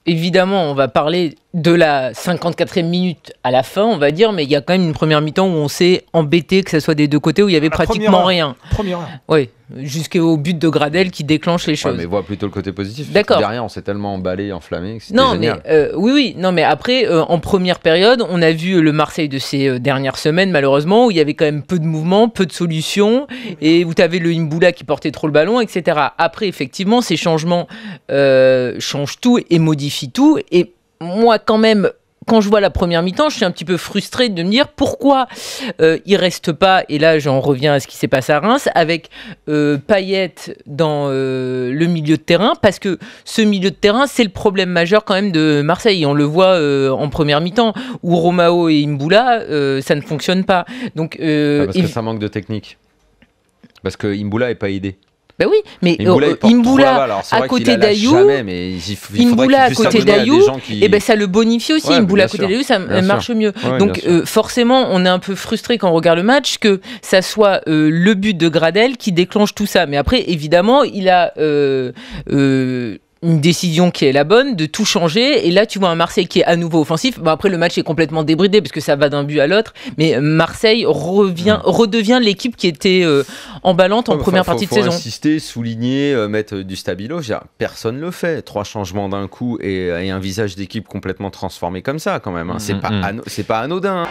évidemment, on va parler de la 54e minute à la fin, on va dire, mais il y a quand même une première mi-temps où on s'est embêté, que ce soit des deux côtés, où il y avait pratiquement rien. Première heure. Oui, jusqu'au but de Gradel qui déclenche les choses. Ouais, mais vois plutôt le côté positif. D'accord. Derrière, on s'est tellement emballé, enflammé que c'était Non, génial. mais oui, non, mais après, en première période, on a vu le Marseille de ces dernières semaines, malheureusement, où il y avait quand même peu de mouvements, peu de solutions, et où tu avais le Imboula qui portait trop le ballon, etc. Après, effectivement, ces changements changent tout et modifient tout. Et moi, quand même, quand je vois la première mi-temps, je suis un petit peu frustré de me dire pourquoi il reste pas, et là j'en reviens à ce qui s'est passé à Reims, avec Payet dans le milieu de terrain, parce que ce milieu de terrain, c'est le problème majeur quand même de Marseille. On le voit en première mi-temps, où Romao et Imboula, ça ne fonctionne pas. Donc, Parce que ça manque de technique. Parce que Imboula n'est pas aidé. Ben oui, mais Imboula à côté d'Ayou, Imboula à côté d'Ayou, et ben ça le bonifie aussi. Ouais, Imboula à côté d'Ayou, ça marche mieux. Ouais, donc forcément, on est un peu frustré quand on regarde le match que ça soit le but de Gradel qui déclenche tout ça. Mais après, évidemment, il a une décision qui est la bonne, de tout changer, et là tu vois un Marseille qui est à nouveau offensif. Bon, après le match est complètement débridé parce que ça va d'un but à l'autre, mais Marseille redevient l'équipe qui était emballante en première partie de saison. Faut insister, souligner, mettre du stabilo, personne le fait. 3 changements d'un coup et un visage d'équipe complètement transformé comme ça quand même, hein. C'est pas anodin, hein.